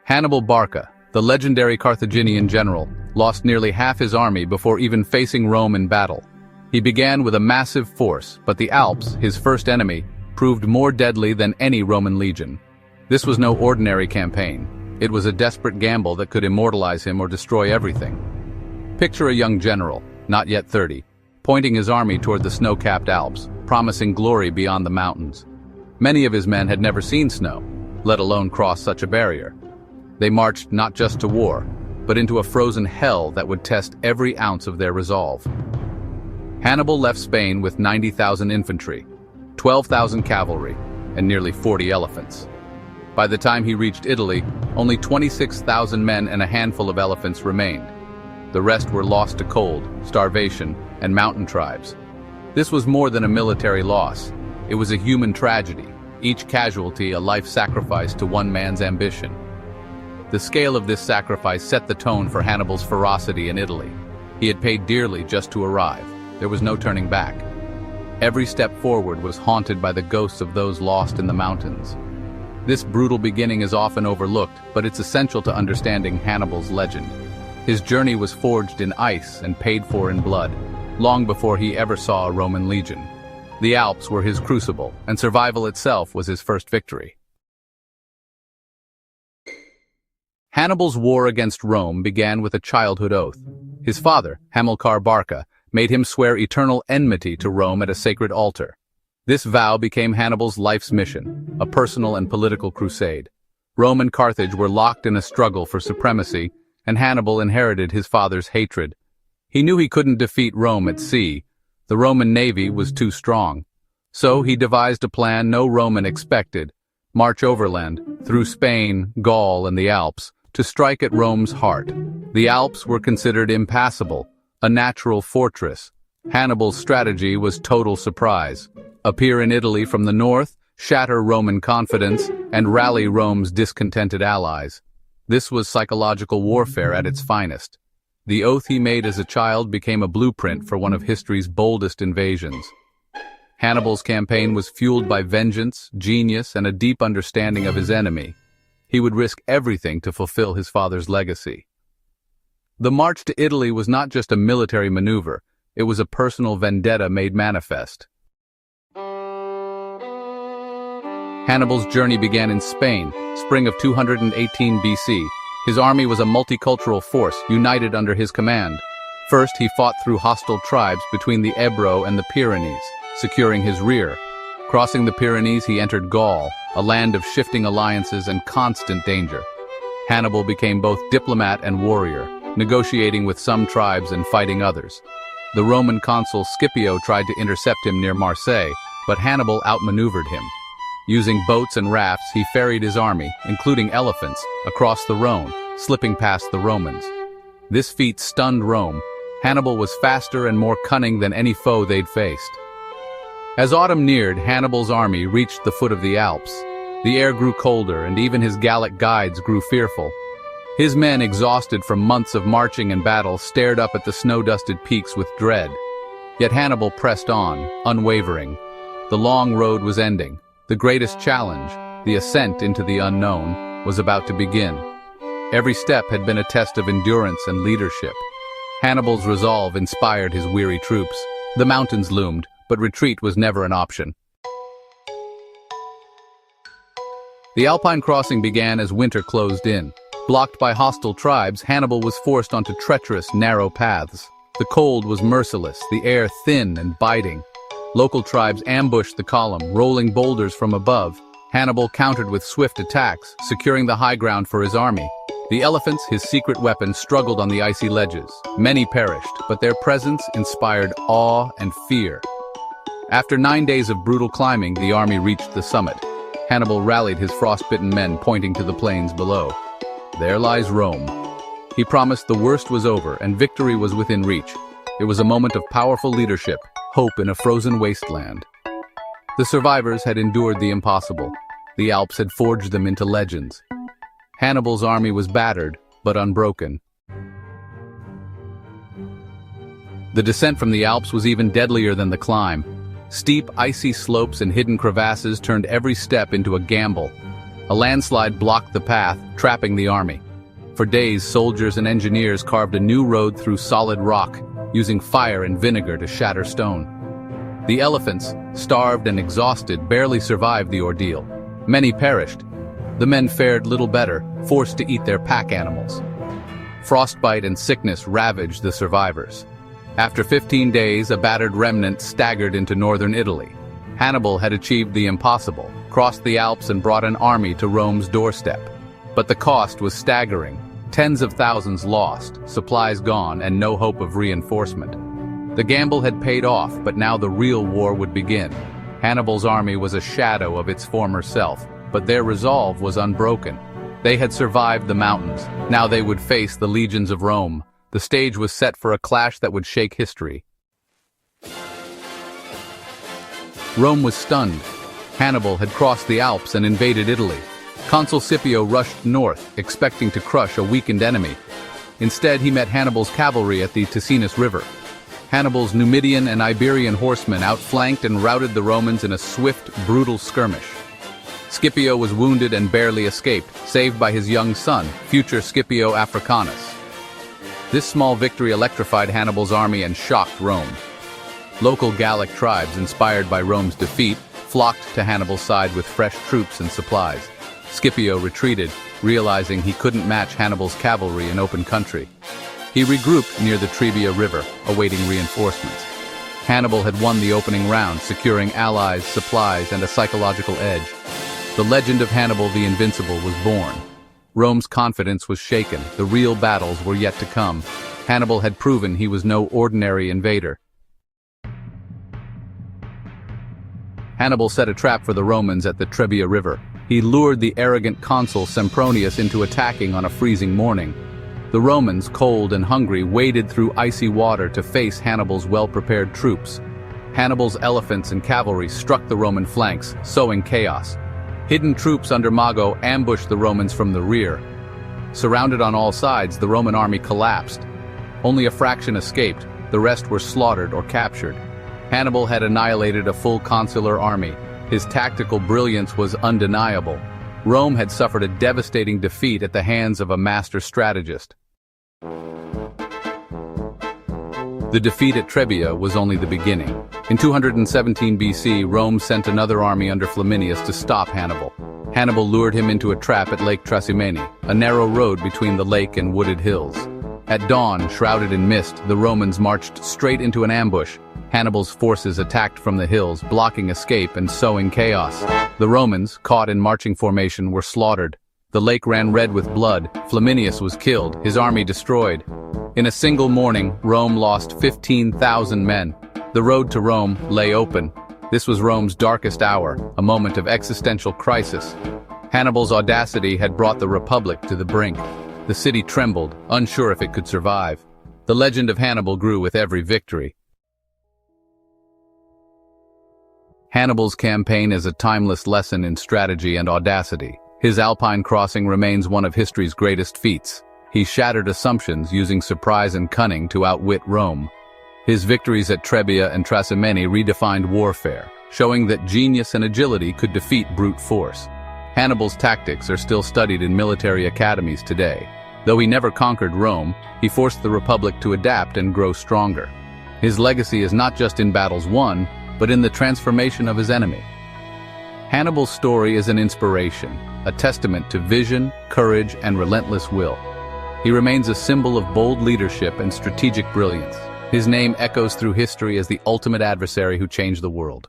Hannibal Barca, the legendary Carthaginian general, lost nearly half his army before even facing Rome in battle. He began with a massive force, but the Alps, his first enemy, proved more deadly than any Roman legion. This was no ordinary campaign. It was a desperate gamble that could immortalize him or destroy everything. Picture a young general, not yet 30, pointing his army toward the snow-capped Alps, promising glory beyond the mountains. Many of his men had never seen snow, let alone cross such a barrier. They marched not just to war, but into a frozen hell that would test every ounce of their resolve. Hannibal left Spain with 90,000 infantry, 12,000 cavalry, and nearly 40 elephants. By the time he reached Italy, only 26,000 men and a handful of elephants remained. The rest were lost to cold, starvation, and mountain tribes. This was more than a military loss. It was a human tragedy, each casualty a life sacrifice to one man's ambition. The scale of this sacrifice set the tone for Hannibal's ferocity in Italy. He had paid dearly just to arrive. There was no turning back. Every step forward was haunted by the ghosts of those lost in the mountains. This brutal beginning is often overlooked, but it's essential to understanding Hannibal's legend. His journey was forged in ice and paid for in blood, long before he ever saw a Roman legion. The Alps were his crucible, and survival itself was his first victory. Hannibal's war against Rome began with a childhood oath. His father, Hannibal Barca, made him swear eternal enmity to Rome at a sacred altar. This vow became Hannibal's life's mission, a personal and political crusade. Rome and Carthage were locked in a struggle for supremacy, and Hannibal inherited his father's hatred. He knew he couldn't defeat Rome at sea. The Roman navy was too strong. So he devised a plan no Roman expected: march overland, through Spain, Gaul, and the Alps, to strike at Rome's heart. The Alps were considered impassable, a natural fortress. Hannibal's strategy was total surprise. Appear in Italy from the north, shatter Roman confidence, and rally Rome's discontented allies. This was psychological warfare at its finest. The oath he made as a child became a blueprint for one of history's boldest invasions. Hannibal's campaign was fueled by vengeance, genius, and a deep understanding of his enemy. He would risk everything to fulfill his father's legacy. The march to Italy was not just a military maneuver, it was a personal vendetta made manifest. Hannibal's journey began in Spain, spring of 218 BC. His army was a multicultural force, united under his command. First, he fought through hostile tribes between the Ebro and the Pyrenees, securing his rear. Crossing the Pyrenees, he entered Gaul, a land of shifting alliances and constant danger. Hannibal became both diplomat and warrior, negotiating with some tribes and fighting others. The Roman consul Scipio tried to intercept him near Marseille, but Hannibal outmaneuvered him. Using boats and rafts, he ferried his army, including elephants, across the Rhone, slipping past the Romans. This feat stunned Rome. Hannibal was faster and more cunning than any foe they'd faced. As autumn neared, Hannibal's army reached the foot of the Alps. The air grew colder, and even his Gallic guides grew fearful. His men, exhausted from months of marching and battle, stared up at the snow-dusted peaks with dread. Yet Hannibal pressed on, unwavering. The long road was ending. The greatest challenge, the ascent into the unknown, was about to begin. Every step had been a test of endurance and leadership. Hannibal's resolve inspired his weary troops. The mountains loomed, but retreat was never an option. The Alpine crossing began as winter closed in. Blocked by hostile tribes, Hannibal was forced onto treacherous, narrow paths. The cold was merciless, the air thin and biting. Local tribes ambushed the column, rolling boulders from above. Hannibal countered with swift attacks, securing the high ground for his army. The elephants, his secret weapon, struggled on the icy ledges. Many perished, but their presence inspired awe and fear. After 9 days of brutal climbing, the army reached the summit. Hannibal rallied his frostbitten men, pointing to the plains below. There lies Rome. He promised the worst was over and victory was within reach. It was a moment of powerful leadership, hope in a frozen wasteland. The survivors had endured the impossible. The Alps had forged them into legends. Hannibal's army was battered, but unbroken. The descent from the Alps was even deadlier than the climb. Steep, icy slopes and hidden crevasses turned every step into a gamble. A landslide blocked the path, trapping the army. For days, soldiers and engineers carved a new road through solid rock, using fire and vinegar to shatter stone. The elephants, starved and exhausted, barely survived the ordeal. Many perished. The men fared little better, forced to eat their pack animals. Frostbite and sickness ravaged the survivors. After 15 days, a battered remnant staggered into northern Italy. Hannibal had achieved the impossible, crossed the Alps and brought an army to Rome's doorstep. But the cost was staggering. Tens of thousands lost, supplies gone, and no hope of reinforcement. The gamble had paid off, but now the real war would begin. Hannibal's army was a shadow of its former self, but their resolve was unbroken. They had survived the mountains. Now they would face the legions of Rome. The stage was set for a clash that would shake history. Rome was stunned. Hannibal had crossed the Alps and invaded Italy. Consul Scipio rushed north, expecting to crush a weakened enemy. Instead, he met Hannibal's cavalry at the Ticinus River. Hannibal's Numidian and Iberian horsemen outflanked and routed the Romans in a swift, brutal skirmish. Scipio was wounded and barely escaped, saved by his young son, future Scipio Africanus. This small victory electrified Hannibal's army and shocked Rome. Local Gallic tribes, inspired by Rome's defeat, flocked to Hannibal's side with fresh troops and supplies. Scipio retreated, realizing he couldn't match Hannibal's cavalry in open country. He regrouped near the Trebia River, awaiting reinforcements. Hannibal had won the opening round, securing allies, supplies, and a psychological edge. The legend of Hannibal the Invincible was born. Rome's confidence was shaken. The real battles were yet to come. Hannibal had proven he was no ordinary invader. Hannibal set a trap for the Romans at the Trebia River. He lured the arrogant consul Sempronius into attacking on a freezing morning. The Romans, cold and hungry, waded through icy water to face Hannibal's well-prepared troops. Hannibal's elephants and cavalry struck the Roman flanks, sowing chaos. Hidden troops under Mago ambushed the Romans from the rear. Surrounded on all sides, the Roman army collapsed. Only a fraction escaped, the rest were slaughtered or captured. Hannibal had annihilated a full consular army. His tactical brilliance was undeniable. Rome had suffered a devastating defeat at the hands of a master strategist. The defeat at Trebia was only the beginning. In 217 BC, Rome sent another army under Flaminius to stop Hannibal. Hannibal lured him into a trap at Lake Trasimene, a narrow road between the lake and wooded hills. At dawn, shrouded in mist, the Romans marched straight into an ambush. Hannibal's forces attacked from the hills, blocking escape and sowing chaos. The Romans, caught in marching formation, were slaughtered. The lake ran red with blood. Flaminius was killed, his army destroyed. In a single morning, Rome lost 15,000 men. The road to Rome lay open. This was Rome's darkest hour, a moment of existential crisis. Hannibal's audacity had brought the Republic to the brink. The city trembled, unsure if it could survive. The legend of Hannibal grew with every victory. Hannibal's campaign is a timeless lesson in strategy and audacity. His Alpine crossing remains one of history's greatest feats. He shattered assumptions using surprise and cunning to outwit Rome. His victories at Trebia and Trasimene redefined warfare, showing that genius and agility could defeat brute force. Hannibal's tactics are still studied in military academies today. Though he never conquered Rome, he forced the Republic to adapt and grow stronger. His legacy is not just in battles won, but in the transformation of his enemy. Hannibal's story is an inspiration, a testament to vision, courage, and relentless will. He remains a symbol of bold leadership and strategic brilliance. His name echoes through history as the ultimate adversary who changed the world.